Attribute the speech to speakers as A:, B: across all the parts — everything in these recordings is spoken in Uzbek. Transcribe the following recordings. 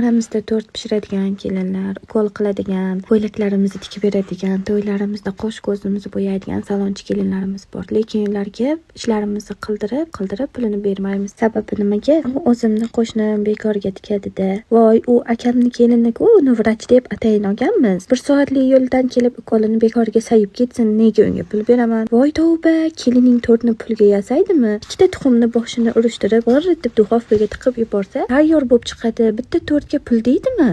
A: Oramizda tort pishiradigan kelinlar, ukol qiladigan, ko'ylaklarimizni tikib beradigan, to'ylarimizda qosh ko'zimizni bo'yaydigan salonchi kelinlarimiz bor. Lekin ularga ishlarimizni qildirib pulini bermaymiz. Sababi nimaga? U o'zimni qo'shnim bekorga tikadi-da. Voy, u akamni keliniku, uni vrach deb atayin olganmiz. 1 soatlik yo'ldan kelib ukolini bekorga sayib ketsin, nega unga pul beraman? Voy tavba, kelining tortni pulga yasaydimi? Ikkita tuxumni boshini urishtirib, g'irritib duxovkaga tiqib yuborsa, tayyor bo'lib chiqadi. Bitta tortga pul deydimi?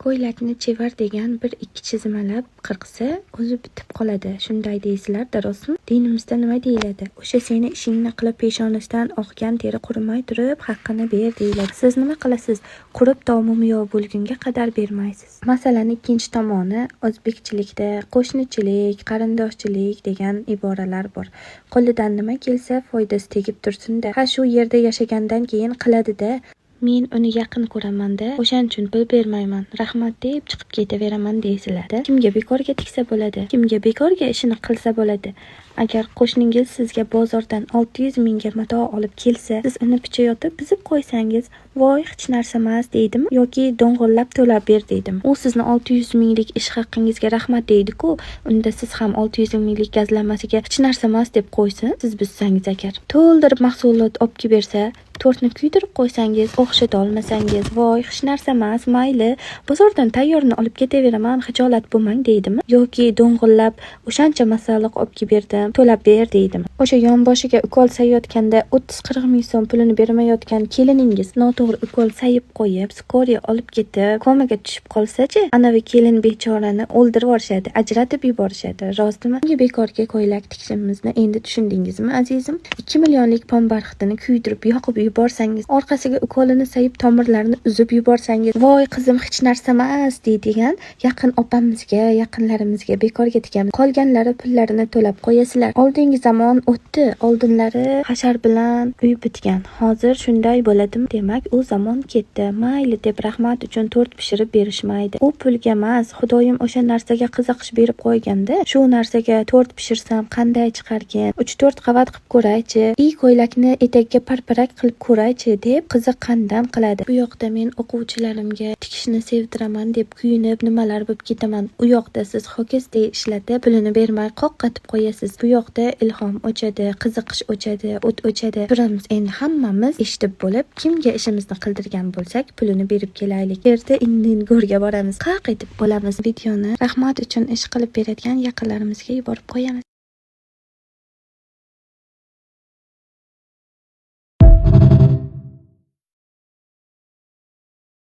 A: Ko'ylakni chevar degan 1-2 chizimalab qirqsa, o'zi bitib qoladi. Shunday deysizlar-da, rostmi? Dinimizda nima deyiladi? O'sha seni ishingni qilib peshonasidan oqgan teri qurimay turib, haqqini ber deyiladi. Siz nima qilasiz? Qurib tomumiyo bo'lgunga qadar bermaysiz. Masalan, ikkinchi tomoni o'zbekchilikda qo'shnichilik, qarindoshchilik degan iboralar bor. Qo'lidan nima kelsa, foydasi tegib tursin-da. Ha, shu yerda yashagandan keyin qiladi-da. Men uni yaqin ko'raman-da, o'shaning uchun pul bermayman. Rahmat deb chiqib ketaveraman deysizlar-da. Kimga bekorga tiksa bo'ladi? Kimga bekorga ishini qilsa bo'ladi? Agar qo'shningiz sizga bozordan 600 mingga mato olib kelsa, siz uni pichayotib bizib qo'ysangiz, voy hech narsa emas deydimi yoki do'ng'illab to'lab ber deydimi? U sizni 600 minglik ish haqqingizga rahmat deydi-ku, unda siz ham 600 minglik gazlanmasiga hech narsa emas deb qo'ysin. Siz bizsangiz agar to'ldirib mahsulot olib kelib bersa, tortni kuydirib qo'ysangiz, o'xshata olmasangiz, voy hech narsa emas, mayli, bozordan tayyorni olib ketaveraman, xijolat bo'lmang deydimi? Yoki do'ng'illab o'shancha masalliq olib kelib berdim, to'lab ber deydimi? O'sha yonboshiga ukol sayayotganda 30-40 ming so'm pulini bermayotgan keliningiz noto'g'ri ukol sayib qo'yib, skoriya olib ketib, komaga tushib qolsa-chi, anavi kelin bechorani o'ldirib yuborishadi, ajratib yuborishadi. Rostmi? Bunga bekorga ko'ylak tikishimizni endi tushundingizmi, azizim? 2 millionlik pombarxitini kuydirib, yoqib yuborsangiz, orqasiga ukolini sayib tomirlarini uzib yuborsangiz, voy qizim hech narsa emas deydigan yaqin opamizga, yaqinlarimizga bekorga tikamiz. Qolganlari pullarini to'lab qo'yasizlar. Oldingi zamon o'tdi. Oldinlari hashar bilan uy bitgan. Hozir shunday bo'ladimi? Demak, u zamon ketdi. Mayli deb rahmat uchun tort pishirib berishmaydi. U pulga emas, Xudoyim o'sha narsaga qiziqish berib qo'yganda, shu narsaga tort pishirsam qanday chiqarkin? 3-4 qavat qilib ko'raychi. Ko'ylakni etagga parparak qilib ko'raychi deb qiziqqandan qiladi. Bu yoqda men o'quvchilarimga tikishni sevdiraman deb kuyinib nimalar bo'lib ketaman. U yoqda siz ho'kizdek ishlatib pulini bermay qoqqatib qo'yasiz. Bu yoqda ilhom o'chadi, qiziqish o'chadi, o't o'chadi. Turamiz endi hammamiz eshitib bo'lib, kimga ishimizni qildirgan bo'lsak, pulini berib kelaylik. Erta indin go'rga boramiz, qaq etib bo'lamiz. Videoni rahmat uchun ish qilib beradigan yaqinlarimizga yuborib qo'yamiz.